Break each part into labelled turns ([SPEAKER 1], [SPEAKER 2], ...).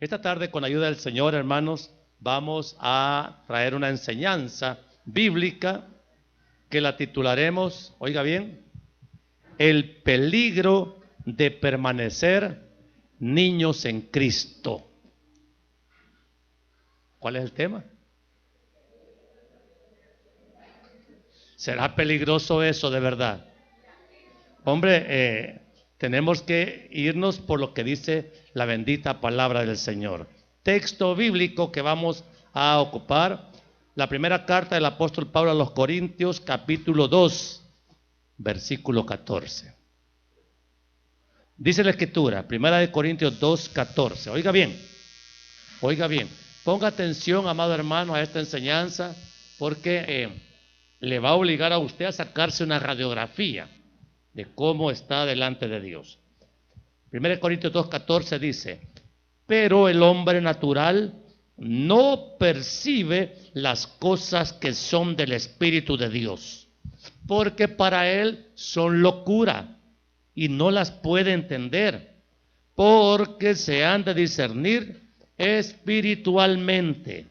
[SPEAKER 1] Esta tarde, con la ayuda del Señor, hermanos, vamos a traer una enseñanza bíblica que la titularemos, oiga bien, el peligro de permanecer niños en Cristo. ¿Cuál es el tema? ¿Será peligroso eso de verdad? Hombre, tenemos que irnos por lo que dice la bendita palabra del Señor. Texto bíblico que vamos a ocupar, la primera carta del apóstol Pablo a los Corintios, capítulo 2, versículo 14. Dice la Escritura, primera de Corintios 2, 14. Oiga bien, ponga atención, amado hermano, a esta enseñanza, porque le va a obligar a usted a sacarse una radiografía de cómo está delante de Dios. 1 Corintios 2:14 dice: pero el hombre natural no percibe las cosas que son del Espíritu de Dios, porque para él son locura y no las puede entender, porque se han de discernir espiritualmente.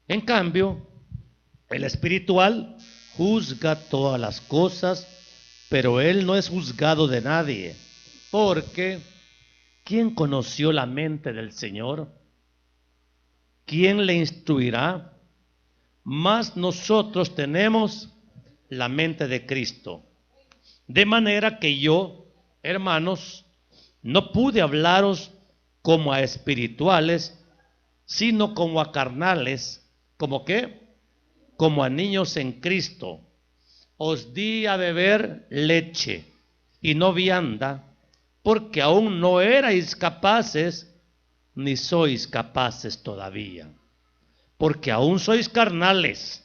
[SPEAKER 1] En cambio, el espiritual juzga todas las cosas, pero él no es juzgado de nadie, porque ¿quién conoció la mente del Señor? ¿Quién le instruirá? Mas nosotros tenemos la mente de Cristo. De manera que yo, hermanos, no pude hablaros como a espirituales, sino como a carnales. ¿Cómo qué? Como a niños en Cristo. Os di a beber leche y no vianda, porque aún no erais capaces, ni sois capaces todavía, porque aún sois carnales,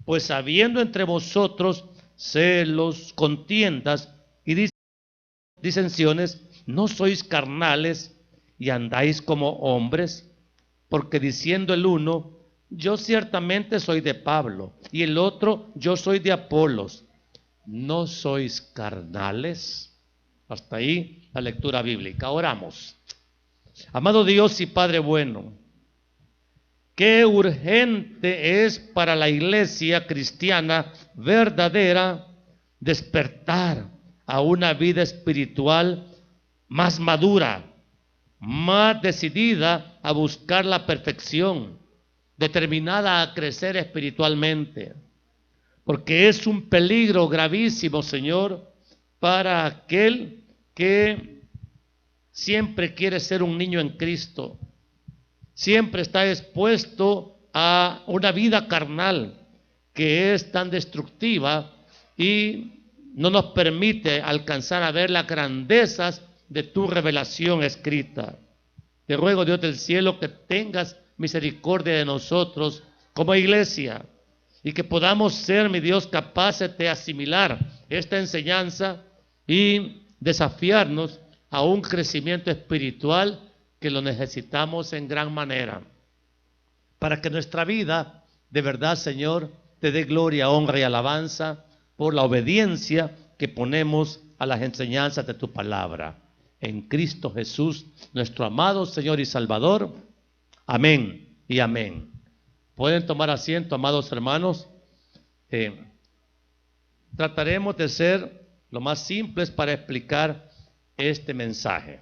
[SPEAKER 1] pues habiendo entre vosotros celos, contiendas y disensiones, no sois carnales y andáis como hombres, porque diciendo el uno, yo ciertamente soy de Pablo, y el otro, yo soy de Apolos, ¿no sois carnales? Hasta ahí la lectura bíblica. Oramos. Amado Dios y Padre bueno, qué urgente es para la iglesia cristiana verdadera despertar a una vida espiritual más madura, más decidida a buscar la perfección, determinada a crecer espiritualmente, porque es un peligro gravísimo, Señor, para aquel que siempre quiere ser un niño en Cristo, siempre está expuesto a una vida carnal que es tan destructiva y no nos permite alcanzar a ver las grandezas de tu revelación escrita. Te ruego, Dios del cielo, que tengas misericordia de nosotros como iglesia y que podamos ser, mi Dios, capaces de asimilar esta enseñanza y desafiarnos a un crecimiento espiritual que lo necesitamos en gran manera, para que nuestra vida, de verdad, Señor, te dé gloria, honra y alabanza por la obediencia que ponemos a las enseñanzas de tu palabra. En Cristo Jesús, nuestro amado Señor y Salvador. Amén y amén. Pueden tomar asiento, amados hermanos. Trataremos de ser lo más simples para explicar este mensaje.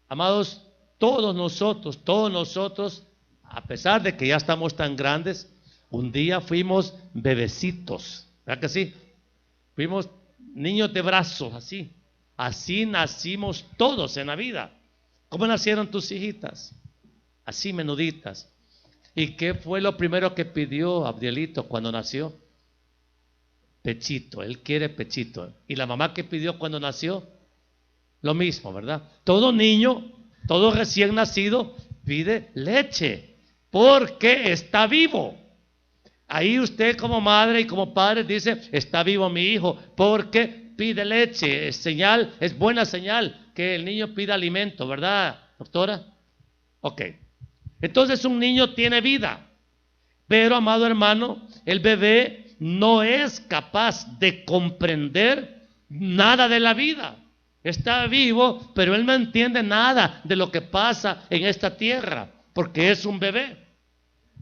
[SPEAKER 1] Amados, todos nosotros, a pesar de que ya estamos tan grandes, un día fuimos bebecitos, ¿verdad que sí? Fuimos niños de brazos, así nacimos todos en la vida. ¿Cómo nacieron tus hijitas? Así menuditas. ¿Y qué fue lo primero que pidió Abdielito cuando nació? Pechito, él quiere pechito. ¿Y la mamá qué pidió cuando nació? Lo mismo, ¿verdad? Todo niño, todo recién nacido pide leche, porque está vivo. Ahí usted como madre y como padre dice, está vivo mi hijo, porque pide leche. Es buena señal que el niño pida alimento, ¿verdad, doctora? Ok. Entonces un niño tiene vida, pero, amado hermano, el bebé no es capaz de comprender nada de la vida. Está vivo, pero él no entiende nada de lo que pasa en esta tierra, porque es un bebé.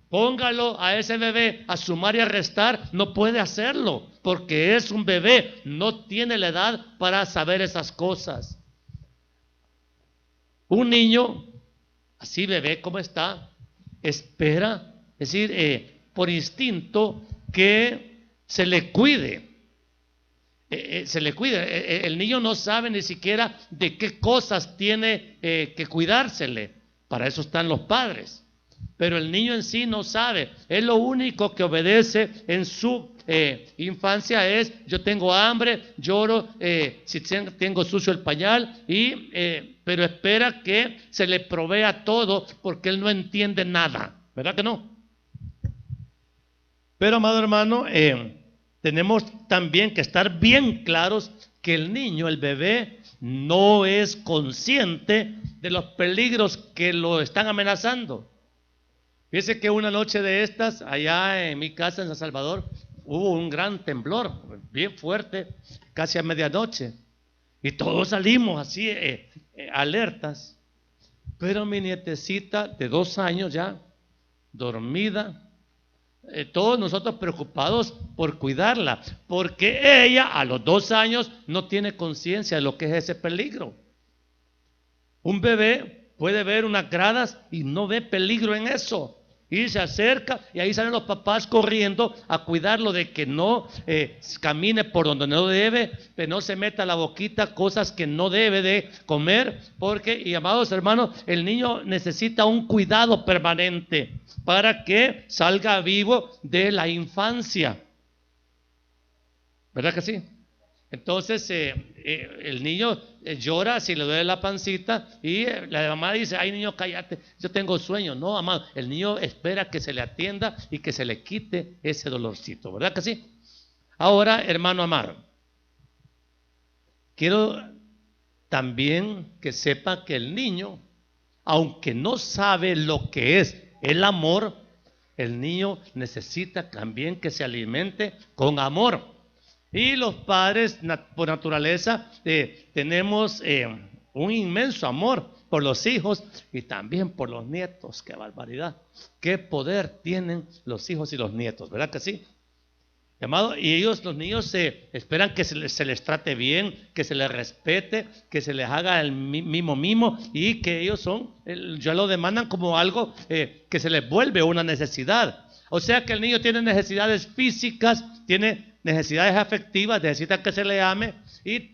[SPEAKER 1] Póngalo a ese bebé a sumar y a restar, no puede hacerlo, porque es un bebé, no tiene la edad para saber esas cosas. Un niño, así bebé como está, espera, es decir, por instinto, que se le cuide. Se le cuida. El niño no sabe ni siquiera de qué cosas tiene que cuidársele. Para eso están los padres. Pero el niño en sí no sabe. Es lo único que obedece en su infancia es: yo tengo hambre, lloro, si tengo sucio el pañal, pero espera que se le provea todo porque él no entiende nada. ¿Verdad que no? Pero, amado hermano, tenemos también que estar bien claros que el niño, el bebé, no es consciente de los peligros que lo están amenazando. Fíjese que una noche de estas, allá en mi casa en San Salvador, hubo un gran temblor, bien fuerte, casi a medianoche. Y todos salimos así, alertas. Pero mi nietecita de 2 años ya, dormida, todos nosotros preocupados por cuidarla, porque ella a los 2 años no tiene conciencia de lo que es ese peligro. Un bebé puede ver unas gradas y no ve peligro en eso, y se acerca y ahí salen los papás corriendo a cuidarlo de que no camine por donde no debe, que no se meta a la boquita cosas que no debe de comer, porque, y amados hermanos, el niño necesita un cuidado permanente para que salga vivo de la infancia. ¿Verdad que sí? Entonces el niño llora si le duele la pancita y la mamá dice: ay, niño, cállate, yo tengo sueño. No, amado, el niño espera que se le atienda y que se le quite ese dolorcito. ¿Verdad que sí? Ahora, hermano amado, quiero también que sepa que el niño, aunque no sabe lo que es el amor, el niño necesita también que se alimente con amor. Y los padres, por naturaleza, tenemos un inmenso amor por los hijos y también por los nietos. ¡Qué barbaridad! ¡Qué poder tienen los hijos y los nietos! ¿Verdad que sí? Amado, y ellos, los niños, esperan que se les trate bien, que se les respete, que se les haga el mimo, y que ellos ya lo demandan como algo que se les vuelve una necesidad. O sea que el niño tiene necesidades físicas, tiene necesidades afectivas, necesita que se le ame,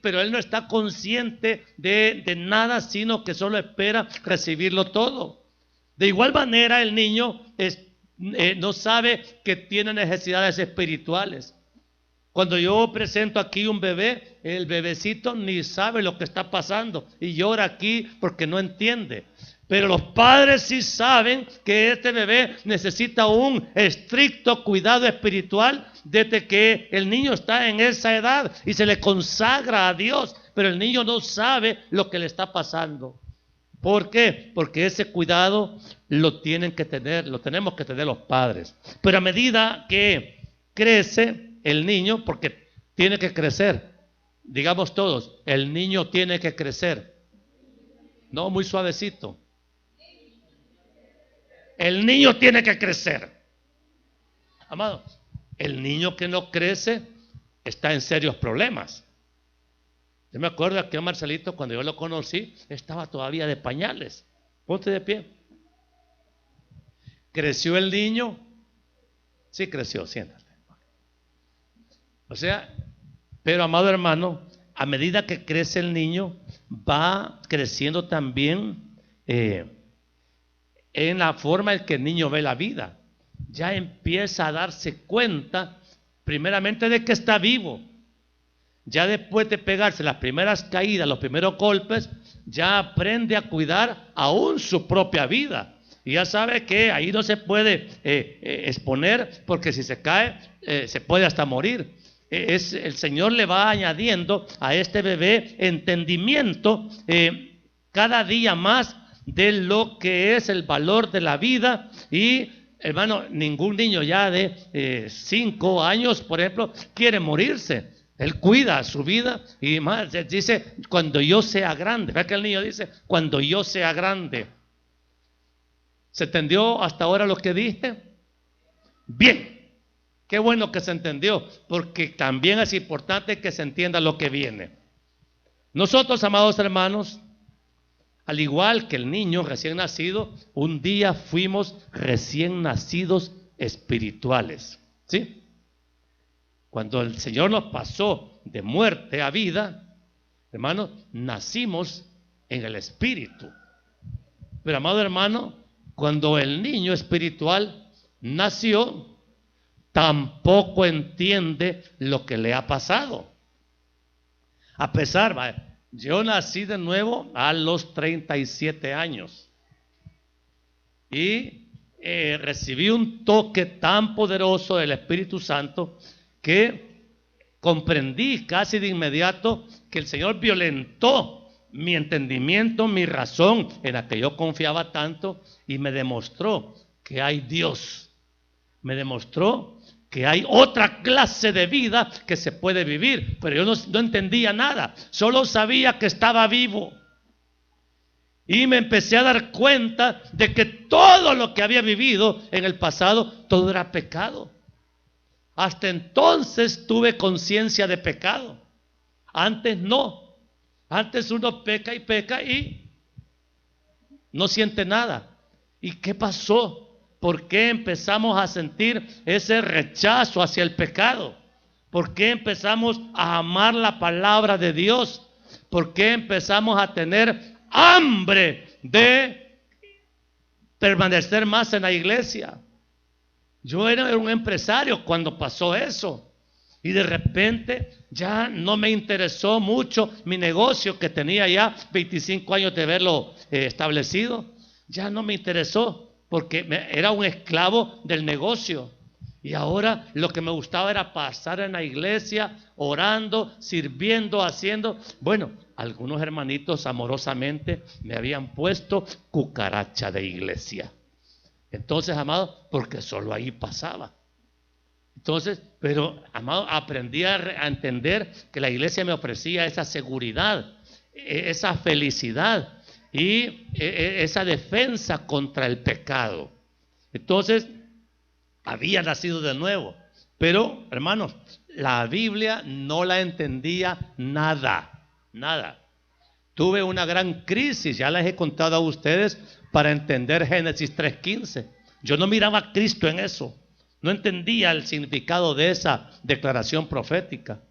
[SPEAKER 1] pero él no está consciente de nada, sino que solo espera recibirlo todo. De igual manera, el niño no sabe que tiene necesidades espirituales. Cuando yo presento aquí un bebé, el bebecito ni sabe lo que está pasando y llora aquí porque no entiende. Pero los padres sí saben que este bebé necesita un estricto cuidado espiritual desde que el niño está en esa edad y se le consagra a Dios, pero el niño no sabe lo que le está pasando. ¿Por qué? Porque ese cuidado lo tenemos que tener los padres. Pero a medida que crece el niño, porque tiene que crecer, digamos todos, el niño tiene que crecer. No, muy suavecito. El niño tiene que crecer. Amado, el niño que no crece está en serios problemas. Yo me acuerdo que a Marcelito, cuando yo lo conocí, estaba todavía de pañales. Ponte de pie. ¿Creció el niño? Sí, creció, siéntate. O sea, pero amado hermano, a medida que crece el niño, va creciendo también en la forma en que el niño ve la vida. Ya empieza a darse cuenta, primeramente, de que está vivo. Ya después de pegarse las primeras caídas, los primeros golpes, ya aprende a cuidar aún su propia vida. Y ya sabe que ahí no se puede exponer, porque si se cae, se puede hasta morir. El Señor le va añadiendo a este bebé entendimiento cada día más de lo que es el valor de la vida. Y hermano, ningún niño ya de 5 años, por ejemplo, quiere morirse. Él cuida su vida y más dice, cuando yo sea grande. ¿Ve que el niño dice, cuando yo sea grande? ¿Se entendió hasta ahora lo que dije? Bien, qué bueno que se entendió, porque también es importante que se entienda lo que viene. Nosotros, amados hermanos, al igual que el niño recién nacido, un día fuimos recién nacidos espirituales, ¿sí? Cuando el Señor nos pasó de muerte a vida, hermanos, nacimos en el Espíritu. Pero, amado hermano, cuando el niño espiritual nació, tampoco entiende lo que le ha pasado. A pesar, yo nací de nuevo a los 37 años y recibí un toque tan poderoso del Espíritu Santo que comprendí casi de inmediato que el Señor violentó mi entendimiento, mi razón en la que yo confiaba tanto, y me demostró que hay Dios. Me demostró que hay otra clase de vida que se puede vivir, pero yo no entendía nada, solo sabía que estaba vivo. Y me empecé a dar cuenta de que todo lo que había vivido en el pasado, todo era pecado. Hasta entonces tuve conciencia de pecado. Antes no. Antes uno peca y no siente nada. ¿Y qué pasó? ¿Por qué empezamos a sentir ese rechazo hacia el pecado? ¿Por qué empezamos a amar la palabra de Dios? ¿Por qué empezamos a tener hambre de permanecer más en la iglesia? Yo era un empresario cuando pasó eso, y de repente ya no me interesó mucho mi negocio, que tenía ya 25 años de haberlo establecido. Ya no me interesó porque era un esclavo del negocio. Y ahora lo que me gustaba era pasar en la iglesia, orando, sirviendo, haciendo. Bueno, algunos hermanitos amorosamente me habían puesto cucaracha de iglesia. Entonces, amado, porque solo ahí pasaba. Entonces, pero, amado, aprendí a entender que la iglesia me ofrecía esa seguridad, esa felicidad y esa defensa contra el pecado. Entonces, había nacido de nuevo. Pero, hermanos, la Biblia no la entendía nada, nada. Tuve una gran crisis, ya les he contado a ustedes, para entender Génesis 3:15. Yo no miraba a Cristo en eso. No entendía el significado de esa declaración profética.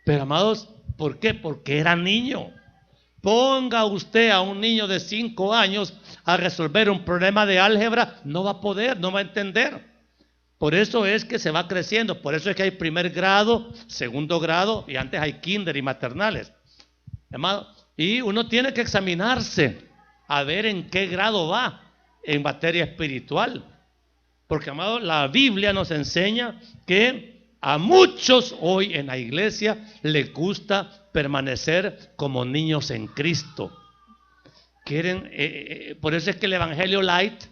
[SPEAKER 1] Pero, amados, ¿por qué? Porque era niño. Ponga usted a un niño de 5 años a resolver un problema de álgebra, no va a poder, no va a entender. Por eso es que se va creciendo. Por eso es que hay primer grado, segundo grado, y antes hay kinder y maternales. Amado, y uno tiene que examinarse a ver en qué grado va en materia espiritual. Porque, amado, la Biblia nos enseña que a muchos hoy en la iglesia les gusta permanecer como niños en Cristo. Quieren, por eso es que el Evangelio Light,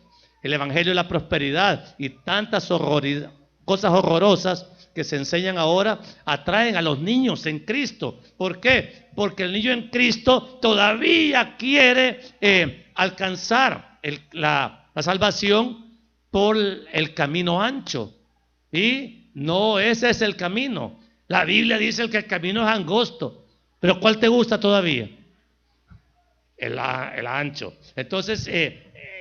[SPEAKER 1] el Evangelio de la prosperidad y tantas cosas horrorosas que se enseñan ahora atraen a los niños en Cristo. ¿Por qué? Porque el niño en Cristo todavía quiere alcanzar la salvación por el camino ancho, y no ese es el camino. La Biblia dice que el camino es angosto, pero ¿cuál te gusta todavía? El ancho. Entonces,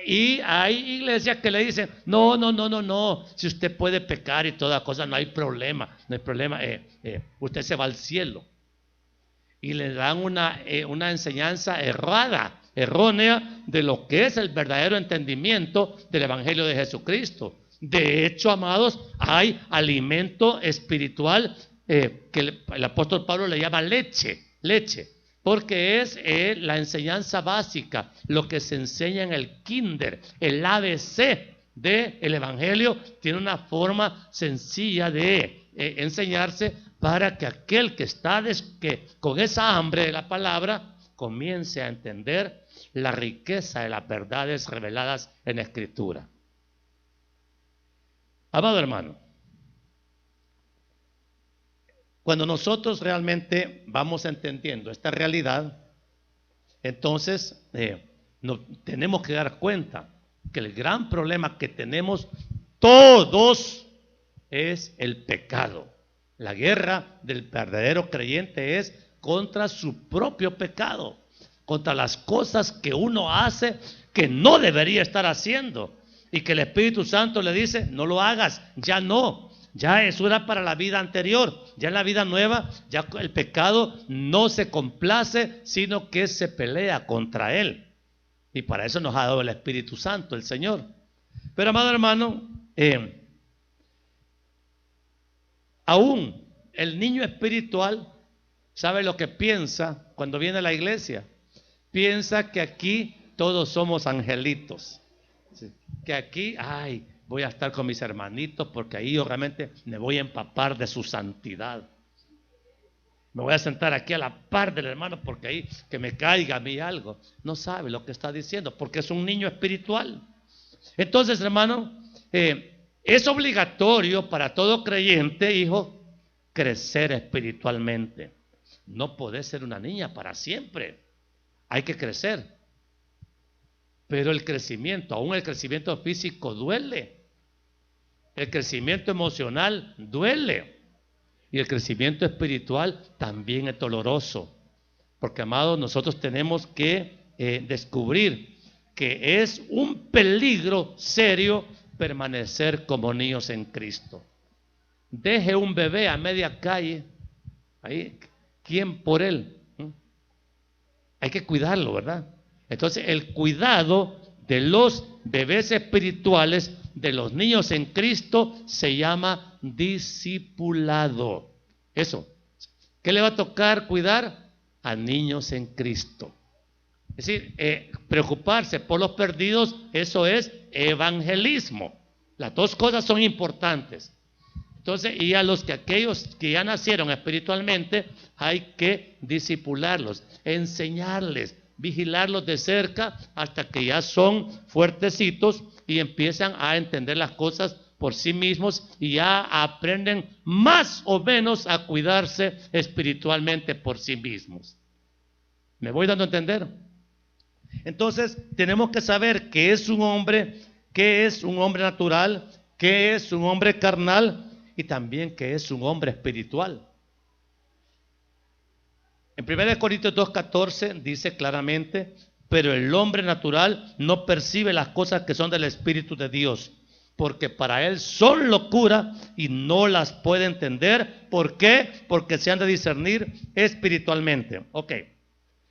[SPEAKER 1] y hay iglesias que le dicen, no, si usted puede pecar y toda cosa, no hay problema, usted se va al cielo. Y le dan una enseñanza errónea de lo que es el verdadero entendimiento del Evangelio de Jesucristo. De hecho, amados, hay alimento espiritual que el apóstol Pablo le llama leche, porque es la enseñanza básica, lo que se enseña en el kinder, el ABC del Evangelio. Tiene una forma sencilla de enseñarse para que aquel que está con esa hambre de la palabra comience a entender la riqueza de las verdades reveladas en la Escritura. Amado hermano, Cuando nosotros realmente vamos entendiendo esta realidad, entonces tenemos que dar cuenta que el gran problema que tenemos todos es el pecado. La guerra del verdadero creyente es contra su propio pecado, contra las cosas que uno hace que no debería estar haciendo y que el Espíritu Santo le dice, no lo hagas, ya no. Ya eso era para la vida anterior, ya en la vida nueva, ya el pecado no se complace, sino que se pelea contra él. Y para eso nos ha dado el Espíritu Santo, el Señor. Pero amado hermano, aún el niño espiritual sabe lo que piensa cuando viene a la iglesia. Piensa que aquí todos somos angelitos. ¿Sí? Que aquí, voy a estar con mis hermanitos porque ahí yo realmente me voy a empapar de su santidad. Me voy a sentar aquí a la par del hermano porque ahí que me caiga a mí algo. No sabe lo que está diciendo porque es un niño espiritual. Entonces, hermano, es obligatorio para todo creyente, hijo, crecer espiritualmente. No podés ser una niña para siempre. Hay que crecer. Pero el crecimiento, aún el crecimiento físico duele. El crecimiento emocional duele. Y el crecimiento espiritual también es doloroso. Porque, amados, nosotros tenemos que descubrir que es un peligro serio permanecer como niños en Cristo. Deje un bebé a media calle, ahí, ¿quién por él? Hay que cuidarlo, ¿verdad? Entonces, el cuidado de los bebés espirituales, de los niños en Cristo, se llama discipulado. Eso. ¿Qué le va a tocar cuidar? A niños en Cristo. Es decir, preocuparse por los perdidos, eso es evangelismo. Las dos cosas son importantes. Entonces, y a aquellos que ya nacieron espiritualmente, hay que discipularlos, enseñarles, vigilarlos de cerca hasta que ya son fuertecitos y empiezan a entender las cosas por sí mismos y ya aprenden más o menos a cuidarse espiritualmente por sí mismos. ¿Me voy dando a entender? Entonces, tenemos que saber qué es un hombre natural, qué es un hombre carnal y también qué es un hombre espiritual. En 1 Corintios 2:14 dice claramente, pero el hombre natural no percibe las cosas que son del Espíritu de Dios, porque para él son locura y no las puede entender. ¿Por qué? Porque se han de discernir espiritualmente. Ok.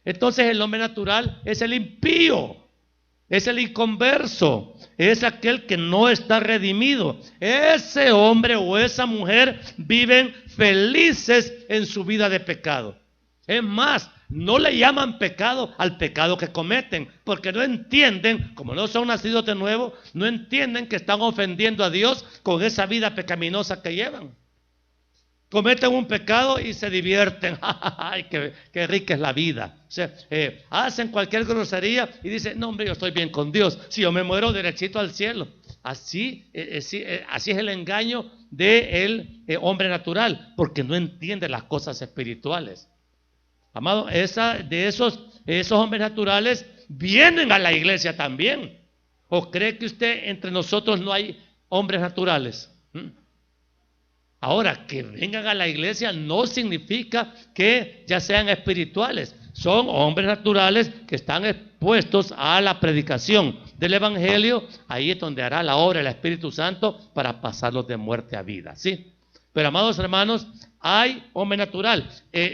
[SPEAKER 1] Entonces el hombre natural es el impío, es el inconverso, es aquel que no está redimido. Ese hombre o esa mujer viven felices en su vida de pecado. Es más, no le llaman pecado al pecado que cometen, porque no entienden, como no son nacidos de nuevo, no entienden que están ofendiendo a Dios con esa vida pecaminosa que llevan. Cometen un pecado y se divierten. ¡Ay, qué rica es la vida! O sea, hacen cualquier grosería y dicen, no hombre, yo estoy bien con Dios. Si yo me muero derechito al cielo. Así es el engaño del hombre natural, porque no entiende las cosas espirituales. Amado, esos hombres naturales vienen a la iglesia también. ¿O cree que usted entre nosotros no hay hombres naturales? Ahora, que vengan a la iglesia no significa que ya sean espirituales. Son hombres naturales que están expuestos a la predicación del evangelio. Ahí es donde hará la obra del Espíritu Santo para pasarlos de muerte a vida, ¿sí? Pero, amados hermanos, hay hombre natural.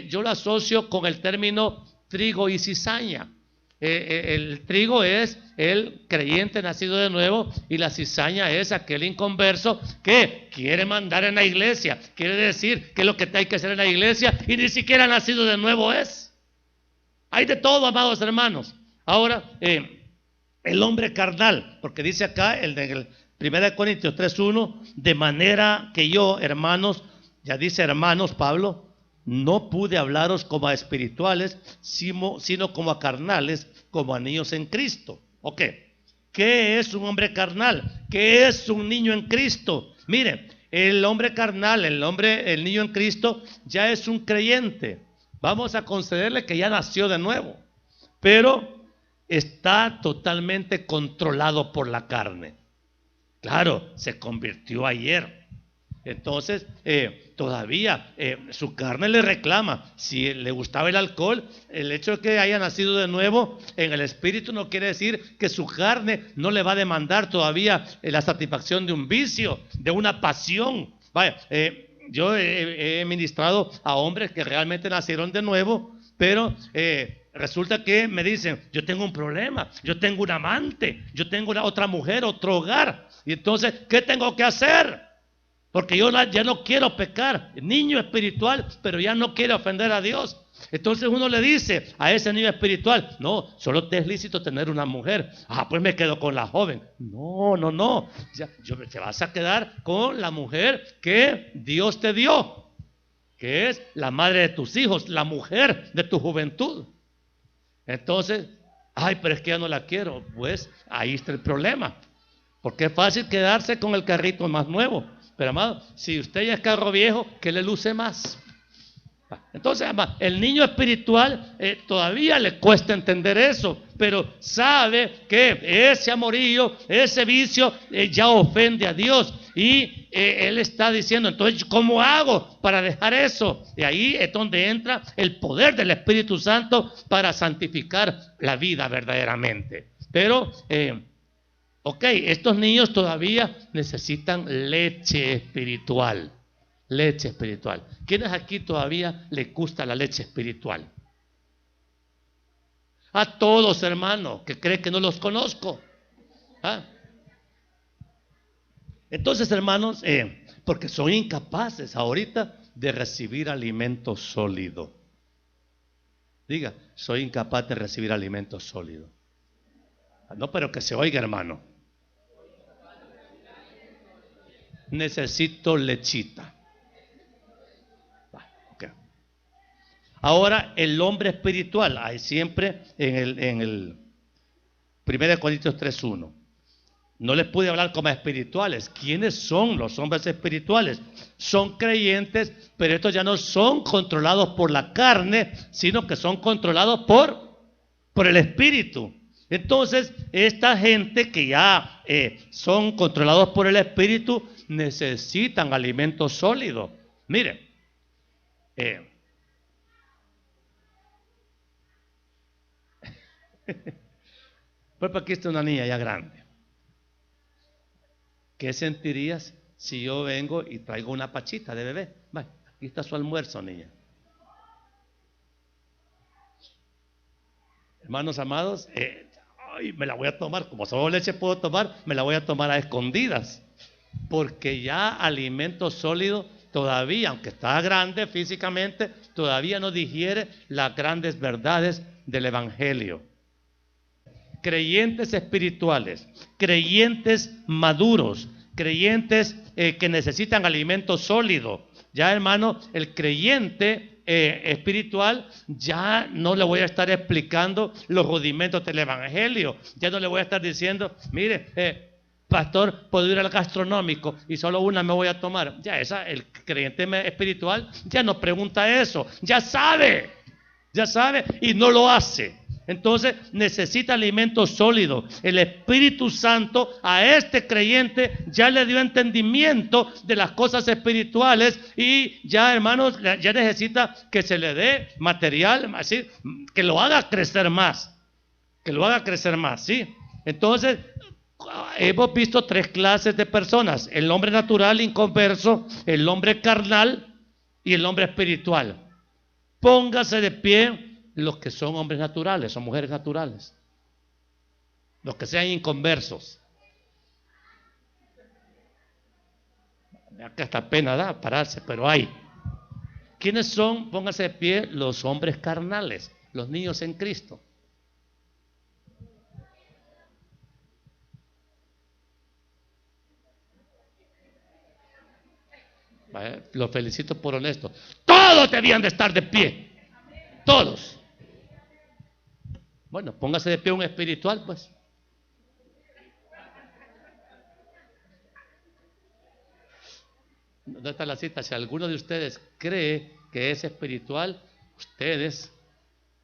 [SPEAKER 1] Yo lo asocio con el término trigo y cizaña. El trigo es el creyente nacido de nuevo y la cizaña es aquel inconverso que quiere mandar en la iglesia, quiere decir que es lo que hay que hacer en la iglesia y ni siquiera nacido de nuevo es. Hay de todo, amados hermanos. Ahora, el hombre carnal, porque dice acá el 1 Corintios 3:1, de manera que yo, hermanos, ya dice hermanos Pablo, no pude hablaros como a espirituales, sino como a carnales, como a niños en Cristo. Ok, ¿qué es un hombre carnal? ¿Qué es un niño en Cristo? Mire, el hombre carnal, el niño en Cristo, ya es un creyente. Vamos a concederle que ya nació de nuevo, pero está totalmente controlado por la carne. Claro, se convirtió ayer. Entonces, todavía su carne le reclama. Si le gustaba el alcohol, el hecho de que haya nacido de nuevo en el espíritu no quiere decir que su carne no le va a demandar todavía la satisfacción de un vicio, de una pasión. Vaya, yo he ministrado a hombres que realmente nacieron de nuevo, pero resulta que me dicen, yo tengo un problema, yo tengo un amante, yo tengo otra mujer, otro hogar. Y entonces, ¿qué tengo que hacer? Porque yo ya no quiero pecar, niño espiritual, pero ya no quiere ofender a Dios. Entonces uno le dice a ese niño espiritual, no, solo te es lícito tener una mujer. Ah, pues me quedo con la joven. No, te vas a quedar con la mujer que Dios te dio, que es la madre de tus hijos, la mujer de tu juventud. Entonces, ay, pero es que ya no la quiero. Pues ahí está el problema, porque es fácil quedarse con el carrito más nuevo. Pero amado, si usted ya es carro viejo, ¿qué le luce más? Entonces, amado, el niño espiritual todavía le cuesta entender eso, pero sabe que ese amorío, ese vicio ya ofende a Dios. Y él está diciendo, entonces, ¿cómo hago para dejar eso? Y ahí es donde entra el poder del Espíritu Santo para santificar la vida verdaderamente. Pero ok, estos niños todavía necesitan leche espiritual. Leche espiritual. ¿Quiénes aquí todavía les gusta la leche espiritual? A todos, hermano, que creen que no los conozco. ¿Ah? Entonces, hermanos, porque son incapaces ahorita de recibir alimento sólido. Diga, soy incapaz de recibir alimento sólido. No, pero que se oiga, hermano. Necesito lechita. Okay. Ahora el hombre espiritual, hay siempre en el 1 Corintios 3:1. No les pude hablar como espirituales. ¿Quiénes son los hombres espirituales? Son creyentes, pero estos ya no son controlados por la carne, sino que son controlados por el espíritu. Entonces, esta gente que ya son controlados por el espíritu necesitan alimento sólido. Mire, pues aquí está una niña ya grande. ¿Qué sentirías si yo vengo y traigo una pachita de bebé? Vaya, aquí está su almuerzo, niña. Hermanos amados, ay, me la voy a tomar, como solo leche puedo tomar, me la voy a tomar a escondidas, porque ya alimento sólido todavía, aunque está grande físicamente, todavía no digiere las grandes verdades del evangelio. Creyentes espirituales, creyentes maduros, creyentes que necesitan alimento sólido. Ya, hermano, el creyente espiritual, ya no le voy a estar explicando los rudimentos del evangelio, ya no le voy a estar diciendo, mire, pastor, puedo ir al gastronómico y solo una me voy a tomar. Ya el creyente espiritual ya no pregunta eso, ya sabe y no lo hace. Entonces necesita alimento sólido. El Espíritu Santo a este creyente ya le dio entendimiento de las cosas espirituales y ya, hermanos, ya necesita que se le dé material, así, que lo haga crecer más, ¿sí? Entonces, hemos visto tres clases de personas: el hombre natural inconverso, el hombre carnal y el hombre espiritual. Póngase de pie los que son hombres naturales o mujeres naturales, los que sean inconversos. Acá hasta pena da pararse, pero hay. ¿Quiénes son? Póngase de pie los hombres carnales, los niños en Cristo. Los felicito por honesto. Todos debían de estar de pie, todos. Bueno, póngase de pie un espiritual, pues. ¿dónde está la cita? Si alguno de ustedes cree que es espiritual, ustedes,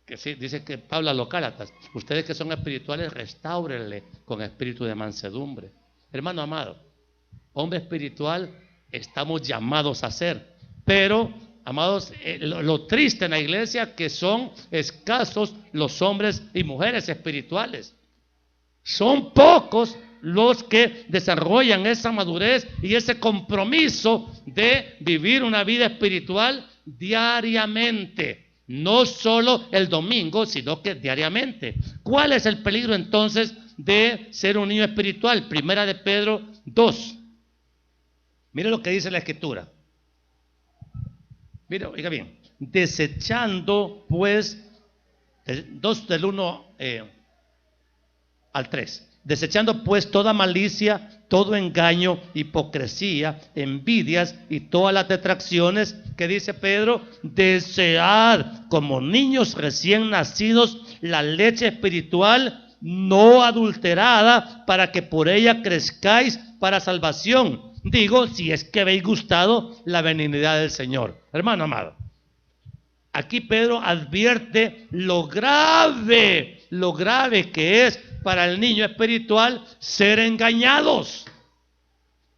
[SPEAKER 1] que sí, dice que Pablo a los Gálatas, ustedes que son espirituales, restáurenle con espíritu de mansedumbre. Hermano amado, hombre espiritual estamos llamados a ser, pero, amados, lo triste en la iglesia que son escasos los hombres y mujeres espirituales. Son pocos los que desarrollan esa madurez y ese compromiso de vivir una vida espiritual diariamente. No solo el domingo, sino que diariamente. ¿Cuál es el peligro entonces de ser un niño espiritual? Primera de Pedro 2. Mire lo que dice la Escritura. Mire, oiga bien. Desechando pues, 2 del 1 al 3. Desechando pues toda malicia, todo engaño, hipocresía, envidias y todas las detracciones, que dice Pedro, desead como niños recién nacidos la leche espiritual no adulterada, para que por ella crezcáis para salvación. Digo, si es que habéis gustado la benignidad del Señor. Hermano amado, aquí Pedro advierte lo grave que es para el niño espiritual ser engañados.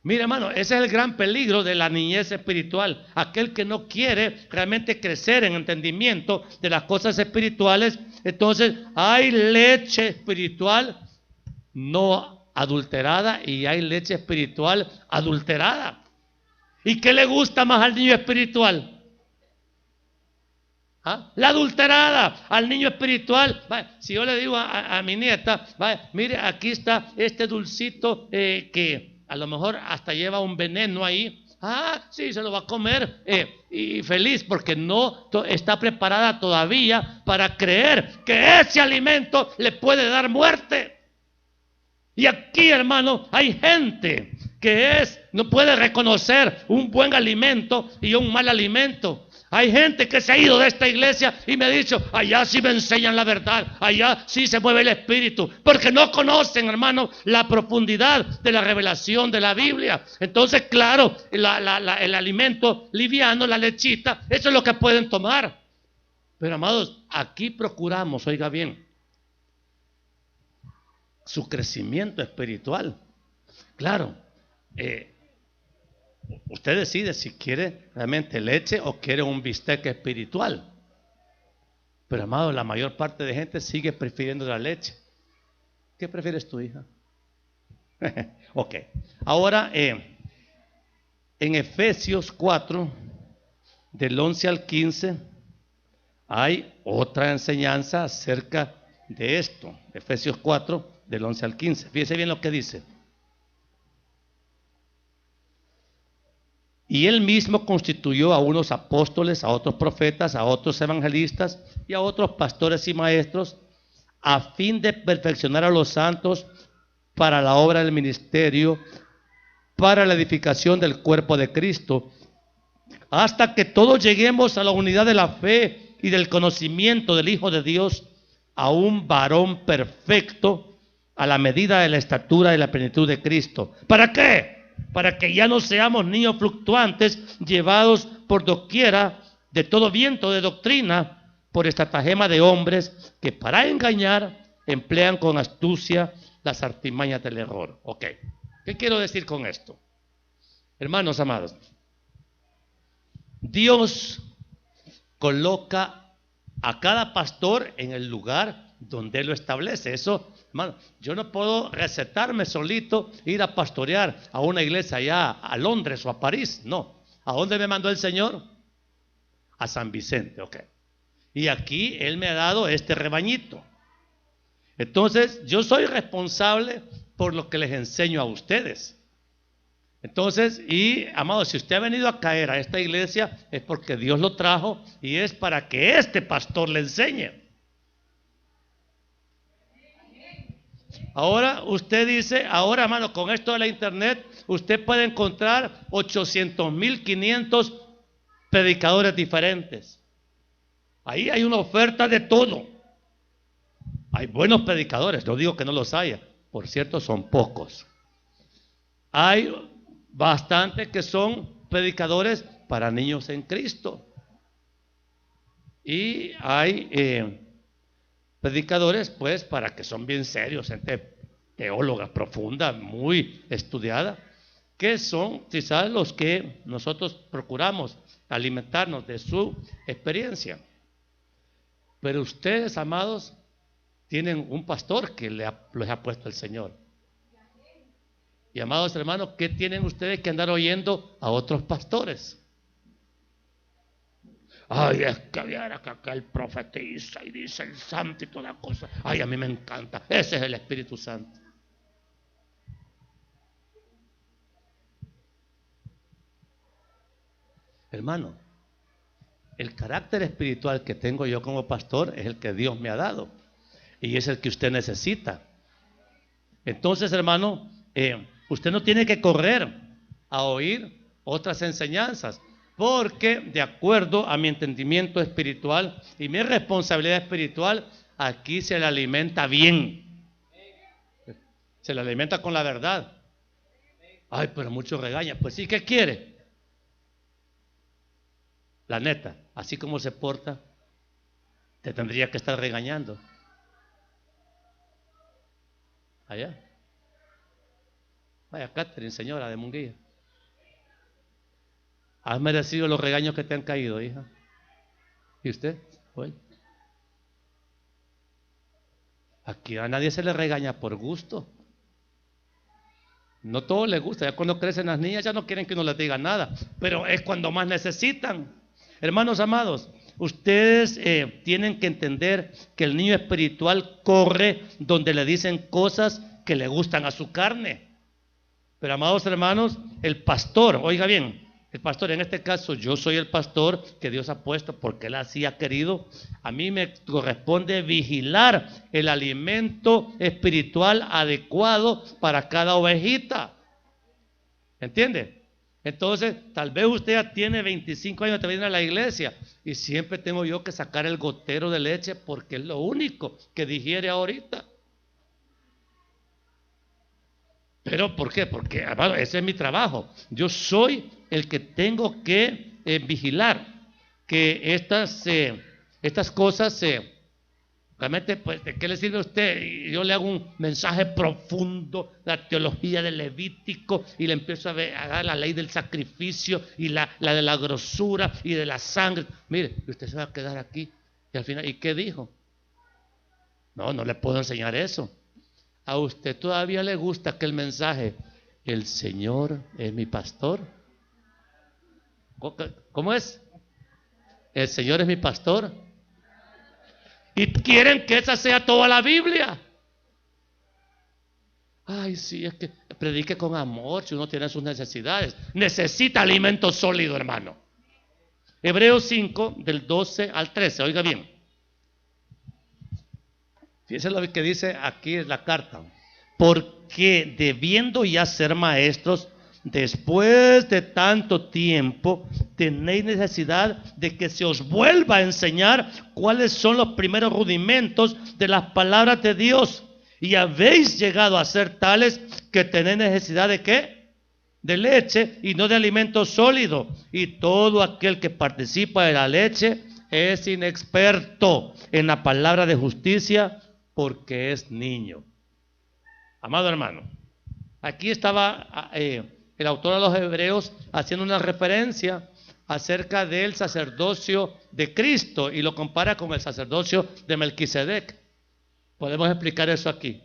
[SPEAKER 1] Mira, hermano, ese es el gran peligro de la niñez espiritual. Aquel que no quiere realmente crecer en entendimiento de las cosas espirituales. Entonces hay leche espiritual no adulterada y hay leche espiritual adulterada. ¿Y qué le gusta más al niño espiritual? ¿Ah? La adulterada. Al niño espiritual, vaya, si yo le digo a mi nieta, vaya, mire, aquí está este dulcito que a lo mejor hasta lleva un veneno ahí. Ah, sí, se lo va a comer y feliz, porque no está preparada todavía para creer que ese alimento le puede dar muerte. Y aquí, hermano, hay gente que no puede reconocer un buen alimento y un mal alimento. Hay gente que se ha ido de esta iglesia y me ha dicho, allá sí me enseñan la verdad, allá sí se mueve el espíritu, porque no conocen, hermano, la profundidad de la revelación de la Biblia. Entonces, claro, el alimento liviano, la lechita, eso es lo que pueden tomar. Pero, amados, aquí procuramos, oiga bien, su crecimiento espiritual. Claro, usted decide si quiere realmente leche o quiere un bistec espiritual. Pero, amado, la mayor parte de gente sigue prefiriendo la leche. ¿Qué prefieres tu hija? Ok. Ahora, en Efesios 4, del 11 al 15, hay otra enseñanza acerca de esto. Efesios 4, del 11 al 15. Fíjese bien lo que dice. Y él mismo constituyó a unos apóstoles, a otros profetas, a otros evangelistas y a otros pastores y maestros, a fin de perfeccionar a los santos para la obra del ministerio, para la edificación del cuerpo de Cristo, hasta que todos lleguemos a la unidad de la fe y del conocimiento del Hijo de Dios, a un varón perfecto, a la medida de la estatura y la plenitud de Cristo. ¿Para qué? Para que ya no seamos niños fluctuantes, llevados por doquiera de todo viento de doctrina, por estratagema de hombres que para engañar emplean con astucia las artimañas del error. Ok, ¿qué quiero decir con esto? Hermanos amados, Dios coloca a cada pastor en el lugar donde Él lo establece. Eso, hermano, yo no puedo recetarme solito, ir a pastorear a una iglesia allá a Londres o a París. No. ¿A dónde me mandó el Señor? A San Vicente, ok. Y aquí Él me ha dado este rebañito. Entonces, yo soy responsable por lo que les enseño a ustedes. Entonces, y amados, si usted ha venido a caer a esta iglesia, es porque Dios lo trajo y es para que este pastor le enseñe. Ahora usted dice, ahora, hermano, con esto de la internet, usted puede encontrar 800,500 predicadores diferentes. Ahí hay una oferta de todo. Hay buenos predicadores, no digo que no los haya, por cierto, son pocos. Hay bastantes que son predicadores para niños en Cristo. Y hay predicadores, pues, para que son bien serios, gente teóloga profunda, muy estudiada, que son quizás los que nosotros procuramos alimentarnos de su experiencia. Pero ustedes, amados, tienen un pastor que les ha puesto el Señor. Y amados hermanos, ¿qué tienen ustedes que andar oyendo a otros pastores? Ay, es que viera que aquel profetiza y dice el santo y toda cosa. Ay, a mí me encanta. Ese es el Espíritu Santo. Hermano, el carácter espiritual que tengo yo como pastor es el que Dios me ha dado. Y es el que usted necesita. Entonces, hermano, usted no tiene que correr a oír otras enseñanzas, porque de acuerdo a mi entendimiento espiritual y mi responsabilidad espiritual, aquí se le alimenta bien. Se le alimenta con la verdad. Ay, pero muchos regañan. Pues sí, ¿qué quiere? La neta, así como se porta, te tendría que estar regañando. Allá. Vaya, Catherine, señora de Munguía. ¿Has merecido los regaños que te han caído, hija? ¿Y usted? Hoy. Aquí a nadie se le regaña por gusto. No todo les gusta. Ya cuando crecen las niñas ya no quieren que uno les diga nada. Pero es cuando más necesitan. Hermanos amados, ustedes tienen que entender que el niño espiritual corre donde le dicen cosas que le gustan a su carne. Pero amados hermanos, el pastor, oiga bien, el pastor, en este caso yo soy el pastor que Dios ha puesto porque Él así ha querido. A mí me corresponde vigilar el alimento espiritual adecuado para cada ovejita. ¿Entiende? Entonces, tal vez usted ya tiene 25 años que viene a la iglesia y siempre tengo yo que sacar el gotero de leche porque es lo único que digiere ahorita. ¿Pero por qué? Porque, hermano, ese es mi trabajo. Yo soy el que tengo que vigilar que estas cosas realmente, pues, ¿de qué le sirve a usted? Y yo le hago un mensaje profundo, la teología del Levítico, y le empiezo a dar la ley del sacrificio y la de la grosura y de la sangre. Mire, usted se va a quedar aquí y al final, ¿y qué dijo? No, no le puedo enseñar eso. ¿A usted todavía le gusta aquel mensaje? El Señor es mi pastor. ¿Cómo es? El Señor es mi pastor. Y quieren que esa sea toda la Biblia. Ay, sí, es que predique con amor si uno tiene sus necesidades. Necesita alimento sólido, hermano. Hebreos 5, del 12 al 13, oiga bien. Fíjense lo que dice aquí en la carta. Porque debiendo ya ser maestros, después de tanto tiempo, tenéis necesidad de que se os vuelva a enseñar cuáles son los primeros rudimentos de las palabras de Dios. Y habéis llegado a ser tales que tenéis necesidad de ¿qué? De leche y no de alimento sólido. Y todo aquel que participa de la leche es inexperto en la palabra de justicia porque es niño. Amado hermano, aquí estaba el autor de los Hebreos haciendo una referencia acerca del sacerdocio de Cristo y lo compara con el sacerdocio de Melquisedec. ¿Podemos explicar eso aquí?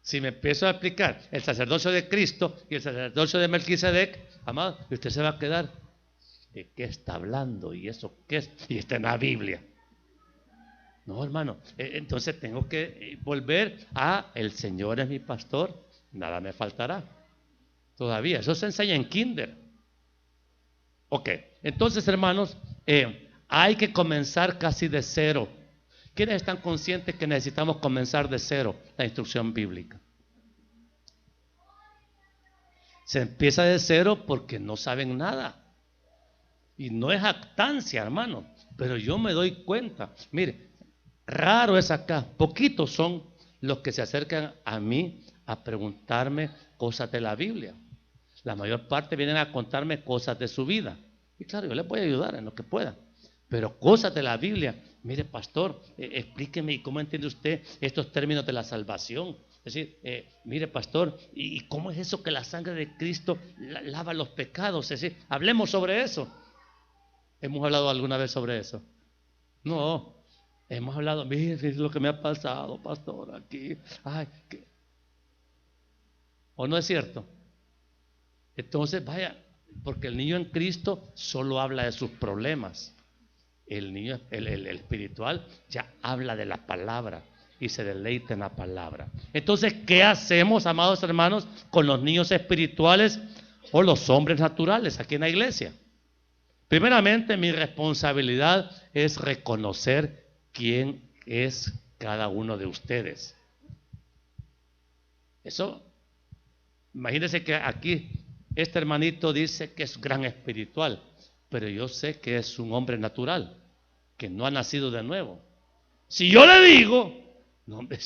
[SPEAKER 1] Si me empiezo a explicar el sacerdocio de Cristo y el sacerdocio de Melquisedec, amado, usted se va a quedar, ¿de qué está hablando? ¿Y eso qué es? Y está en la Biblia. No, hermano, entonces tengo que volver a el Señor es mi pastor, nada me faltará. Todavía, eso se enseña en kinder. Ok, entonces hermanos, hay que comenzar casi de cero. ¿Quiénes están conscientes que necesitamos comenzar de cero la instrucción bíblica? Se empieza de cero porque no saben nada. Y no es jactancia, hermano, pero yo me doy cuenta. Mire, raro es acá, poquitos son los que se acercan a mí a preguntarme cosas de la Biblia. La mayor parte vienen a contarme cosas de su vida. Y claro, yo les voy a ayudar en lo que pueda. Pero cosas de la Biblia. Mire, pastor, explíqueme cómo entiende usted estos términos de la salvación. Es decir, mire, pastor, ¿y cómo es eso que la sangre de Cristo lava los pecados? Es decir, hablemos sobre eso. ¿Hemos hablado alguna vez sobre eso? No. Hemos hablado, mire, es lo que me ha pasado, pastor, aquí. Ay, ¿o no es cierto? Entonces, vaya, porque el niño en Cristo solo habla de sus problemas. El niño, el espiritual, ya habla de la palabra y se deleita en la palabra. Entonces, ¿qué hacemos, amados hermanos, con los niños espirituales o los hombres naturales aquí en la iglesia? Primeramente, mi responsabilidad es reconocer quién es cada uno de ustedes. Eso, imagínense que aquí este hermanito dice que es gran espiritual, pero yo sé que es un hombre natural, que no ha nacido de nuevo. Si yo le digo, no, hombre,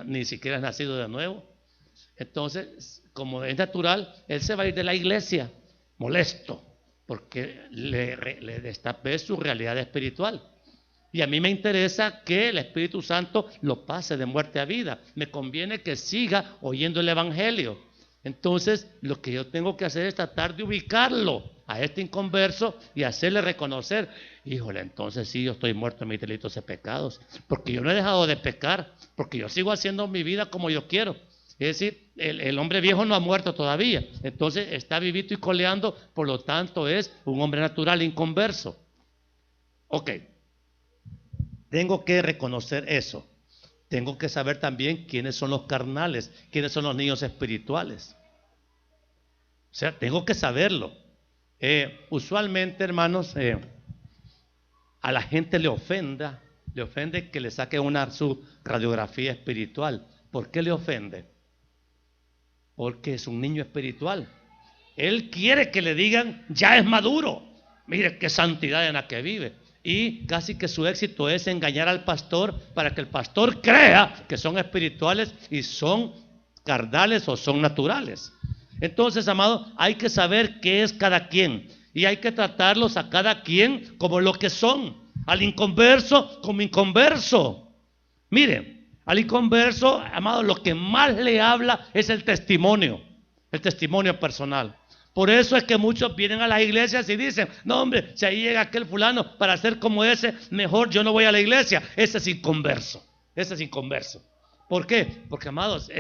[SPEAKER 1] ni siquiera ha nacido de nuevo, entonces, como es natural, él se va a ir de la iglesia molesto, porque le destapé su realidad espiritual. Y a mí me interesa que el Espíritu Santo lo pase de muerte a vida. Me conviene que siga oyendo el Evangelio. Entonces, lo que yo tengo que hacer es tratar de ubicarlo a este inconverso y hacerle reconocer, híjole, entonces sí, yo estoy muerto en mis delitos y pecados, porque yo no he dejado de pecar, porque yo sigo haciendo mi vida como yo quiero. Es decir, el hombre viejo no ha muerto todavía, entonces está vivito y coleando, por lo tanto es un hombre natural inconverso. Ok, tengo que reconocer eso. Tengo que saber también quiénes son los carnales, quiénes son los niños espirituales. O sea, tengo que saberlo. Usualmente, hermanos, a la gente le ofende que le saque su radiografía espiritual. ¿Por qué le ofende? Porque es un niño espiritual. Él quiere que le digan, ya es maduro. Mire qué santidad en la que vive. Y casi que su éxito es engañar al pastor para que el pastor crea que son espirituales y son carnales o son naturales. Entonces, amado, hay que saber qué es cada quien y hay que tratarlos a cada quien como lo que son. Al inconverso como inconverso. Mire, al inconverso, amado, lo que más le habla es el testimonio personal. Por eso es que muchos vienen a las iglesias y dicen, no hombre, si ahí llega aquel fulano para ser como ese, mejor yo no voy a la iglesia. Ese es inconverso. ¿Por qué? Porque, amados,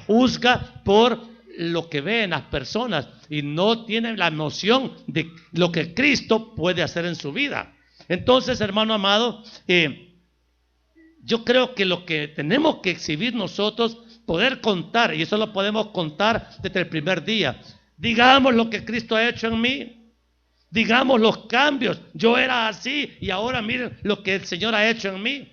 [SPEAKER 1] juzga por lo que ve en las personas y no tiene la noción de lo que Cristo puede hacer en su vida. Entonces, hermano amado, yo creo que lo que tenemos que exhibir nosotros, poder contar, y eso lo podemos contar desde el primer día. Digamos lo que Cristo ha hecho en mí. Digamos los cambios. Yo era así y ahora miren lo que el Señor ha hecho en mí.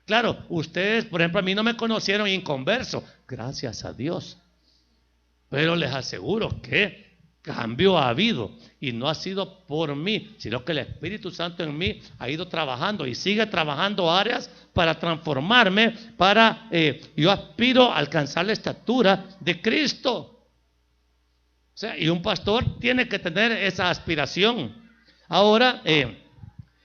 [SPEAKER 1] Claro, ustedes, por ejemplo, a mí no me conocieron inconverso. Gracias a Dios. Pero les aseguro que cambio ha habido. Y no ha sido por mí, sino que el Espíritu Santo en mí ha ido trabajando y sigue trabajando áreas para transformarme. Yo aspiro a alcanzar la estatura de Cristo. O sea, y un pastor tiene que tener esa aspiración. Ahora,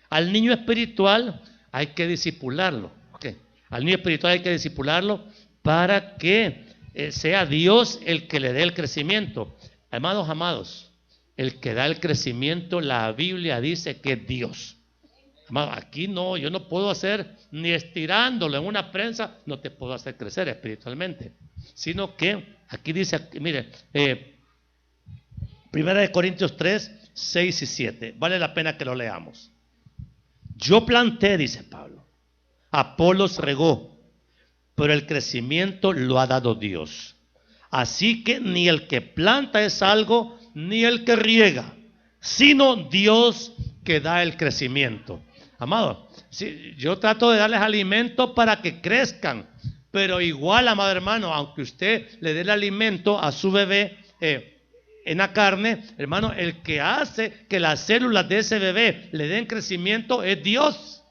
[SPEAKER 1] al niño espiritual hay que discipularlo. Okay. Al niño espiritual hay que discipularlo para que sea Dios el que le dé el crecimiento. Amados, el que da el crecimiento, la Biblia dice que es Dios. Amado, aquí no, yo no puedo hacer ni estirándolo en una prensa, no te puedo hacer crecer espiritualmente. Sino que aquí dice, mire, Primera de Corintios 3, 6 y 7. Vale la pena que lo leamos. Yo planté, dice Pablo. Apolos regó, pero el crecimiento lo ha dado Dios. Así que ni el que planta es algo, ni el que riega, sino Dios que da el crecimiento. Amado, si yo trato de darles alimento para que crezcan, pero igual, amado hermano, aunque usted le dé el alimento a su bebé, en la carne, hermano, el que hace que las células de ese bebé le den crecimiento es Dios.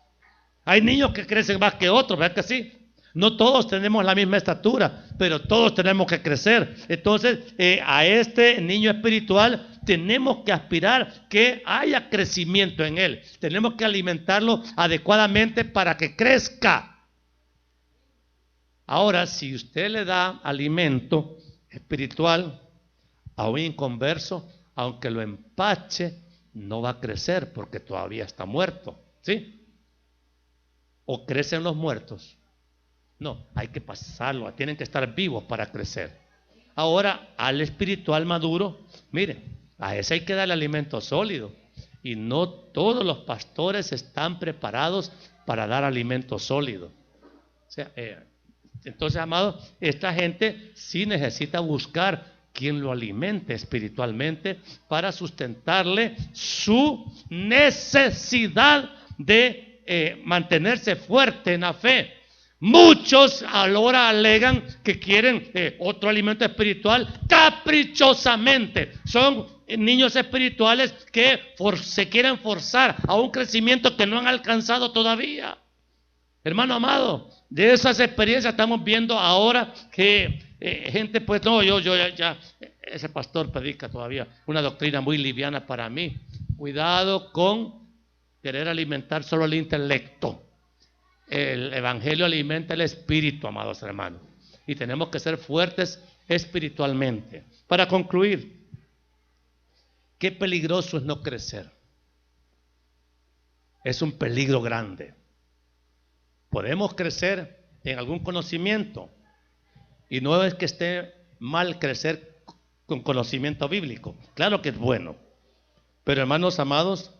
[SPEAKER 1] Hay niños que crecen más que otros, ¿verdad que sí? No todos tenemos la misma estatura, pero todos tenemos que crecer. Entonces, a este niño espiritual tenemos que aspirar que haya crecimiento en él. Tenemos que alimentarlo adecuadamente para que crezca. Ahora, si usted le da alimento espiritual a un inconverso, aunque lo empache, no va a crecer porque todavía está muerto, ¿sí? ¿O crecen los muertos? No, hay que pasarlo, tienen que estar vivos para crecer. Ahora, al espiritual maduro, mire, a ese hay que darle alimento sólido. Y no todos los pastores están preparados para dar alimento sólido. O sea, entonces, amados, esta gente sí necesita buscar quien lo alimente espiritualmente para sustentarle su necesidad de mantenerse fuerte en la fe. Muchos ahora alegan que quieren otro alimento espiritual caprichosamente. Son niños espirituales que se quieren forzar a un crecimiento que no han alcanzado todavía. Hermano amado, de esas experiencias estamos viendo ahora que gente, pues no, yo ya, ese pastor predica todavía una doctrina muy liviana para mí. Cuidado con querer alimentar solo el intelecto. El evangelio alimenta el espíritu, amados hermanos, y tenemos que ser fuertes espiritualmente. Para concluir, qué peligroso es no crecer. Es un peligro grande. Podemos crecer en algún conocimiento, y no es que esté mal crecer con conocimiento bíblico, claro que es bueno, pero hermanos amados,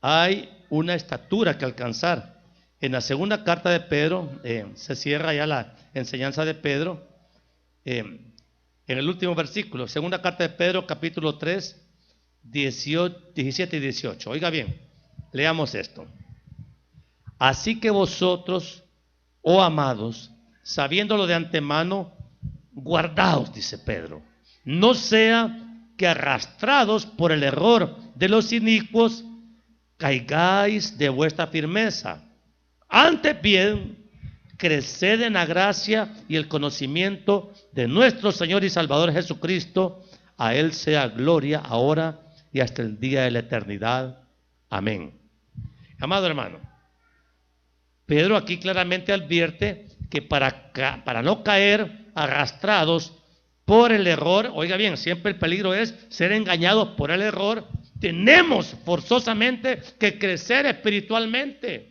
[SPEAKER 1] hay una estatura que alcanzar. En la segunda carta de Pedro, se cierra ya la enseñanza de Pedro, en el último versículo, segunda carta de Pedro, capítulo 3, 17 y 18. Oiga bien, leamos esto. Así que vosotros, oh amados, sabiéndolo de antemano, guardaos, dice Pedro, no sea que arrastrados por el error de los inicuos, caigáis de vuestra firmeza. Antes bien, creced en la gracia y el conocimiento de nuestro Señor y Salvador Jesucristo. A Él sea gloria ahora y hasta el día de la eternidad. Amén. Amado hermano, Pedro aquí claramente advierte que para no caer arrastrados por el error, oiga bien, siempre el peligro es ser engañados por el error, tenemos forzosamente que crecer espiritualmente.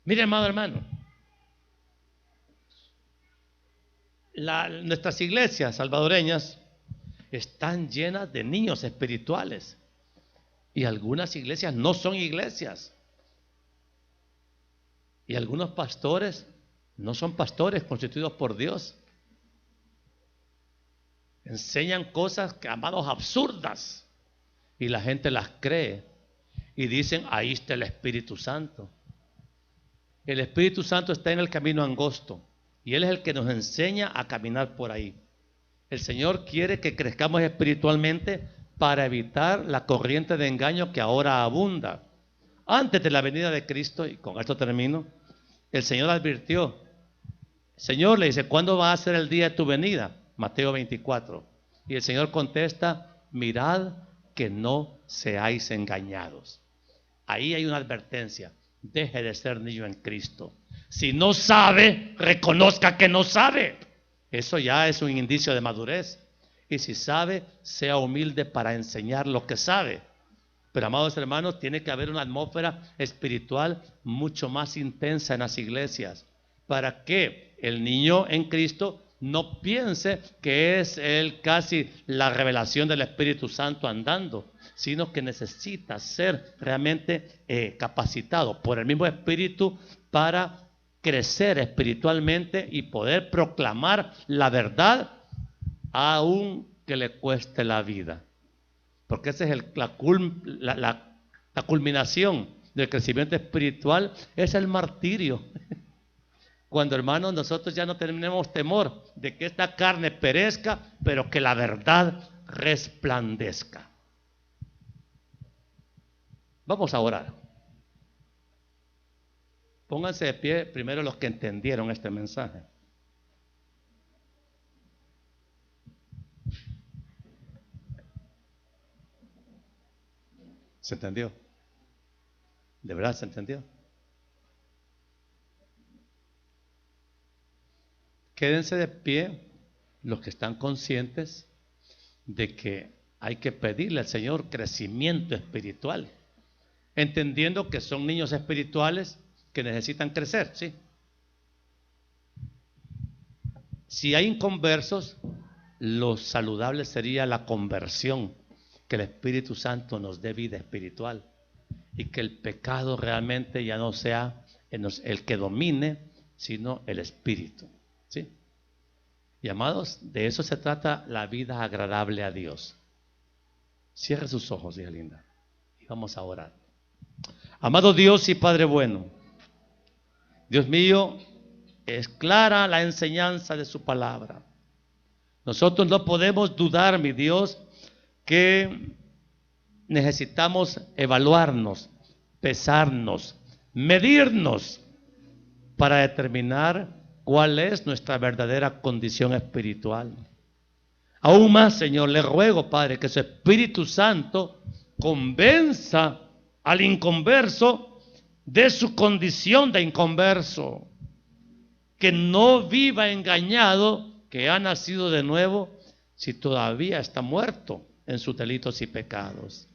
[SPEAKER 1] Mire, amado hermano, nuestras iglesias salvadoreñas están llenas de niños espirituales y algunas iglesias no son iglesias. Y algunos pastores no son pastores constituidos por Dios. Enseñan cosas, amados, absurdas. Y la gente las cree. Y dicen, ahí está el Espíritu Santo. El Espíritu Santo está en el camino angosto. Y Él es el que nos enseña a caminar por ahí. El Señor quiere que crezcamos espiritualmente para evitar la corriente de engaño que ahora abunda. Antes de la venida de Cristo, y con esto termino, el Señor advirtió. Señor, le dice, ¿cuándo va a ser el día de tu venida? Mateo 24. Y el Señor contesta, mirad que no seáis engañados. Ahí hay una advertencia. Deje de ser niño en Cristo. Si no sabe, reconozca que no sabe. Eso ya es un indicio de madurez. Y si sabe, sea humilde para enseñar lo que sabe. Pero, amados hermanos, tiene que haber una atmósfera espiritual mucho más intensa en las iglesias, para que el niño en Cristo no piense que es él casi la revelación del Espíritu Santo andando, sino que necesita ser realmente capacitado por el mismo Espíritu para crecer espiritualmente y poder proclamar la verdad aun que le cueste la vida. Porque esa es la culminación del crecimiento espiritual, es el martirio. Cuando, hermanos, nosotros ya no tenemos temor de que esta carne perezca, pero que la verdad resplandezca. Vamos a orar. Pónganse de pie primero los que entendieron este mensaje. ¿Se entendió? ¿De verdad se entendió? Quédense de pie los que están conscientes de que hay que pedirle al Señor crecimiento espiritual, entendiendo que son niños espirituales que necesitan crecer, ¿sí? Si hay inconversos, lo saludable sería la conversión, que el Espíritu Santo nos dé vida espiritual y que el pecado realmente ya no sea el que domine, sino el Espíritu, ¿sí? Y amados, de eso se trata la vida agradable a Dios. Cierre sus ojos, hija linda, y vamos a orar. Amado Dios y Padre bueno, Dios mío, es clara la enseñanza de su palabra. Nosotros no podemos dudar, mi Dios, que necesitamos evaluarnos, pesarnos, medirnos para determinar cuál es nuestra verdadera condición espiritual. Aún más, Señor, le ruego, Padre, que su Espíritu Santo convenza al inconverso de su condición de inconverso, que no viva engañado que ha nacido de nuevo si todavía está muerto en sus delitos y pecados.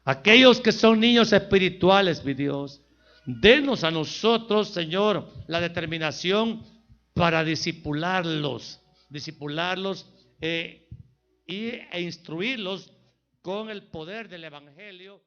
[SPEAKER 1] Aquellos que son niños espirituales, mi Dios, denos a nosotros, Señor, la determinación para discipularlos e instruirlos con el poder del Evangelio.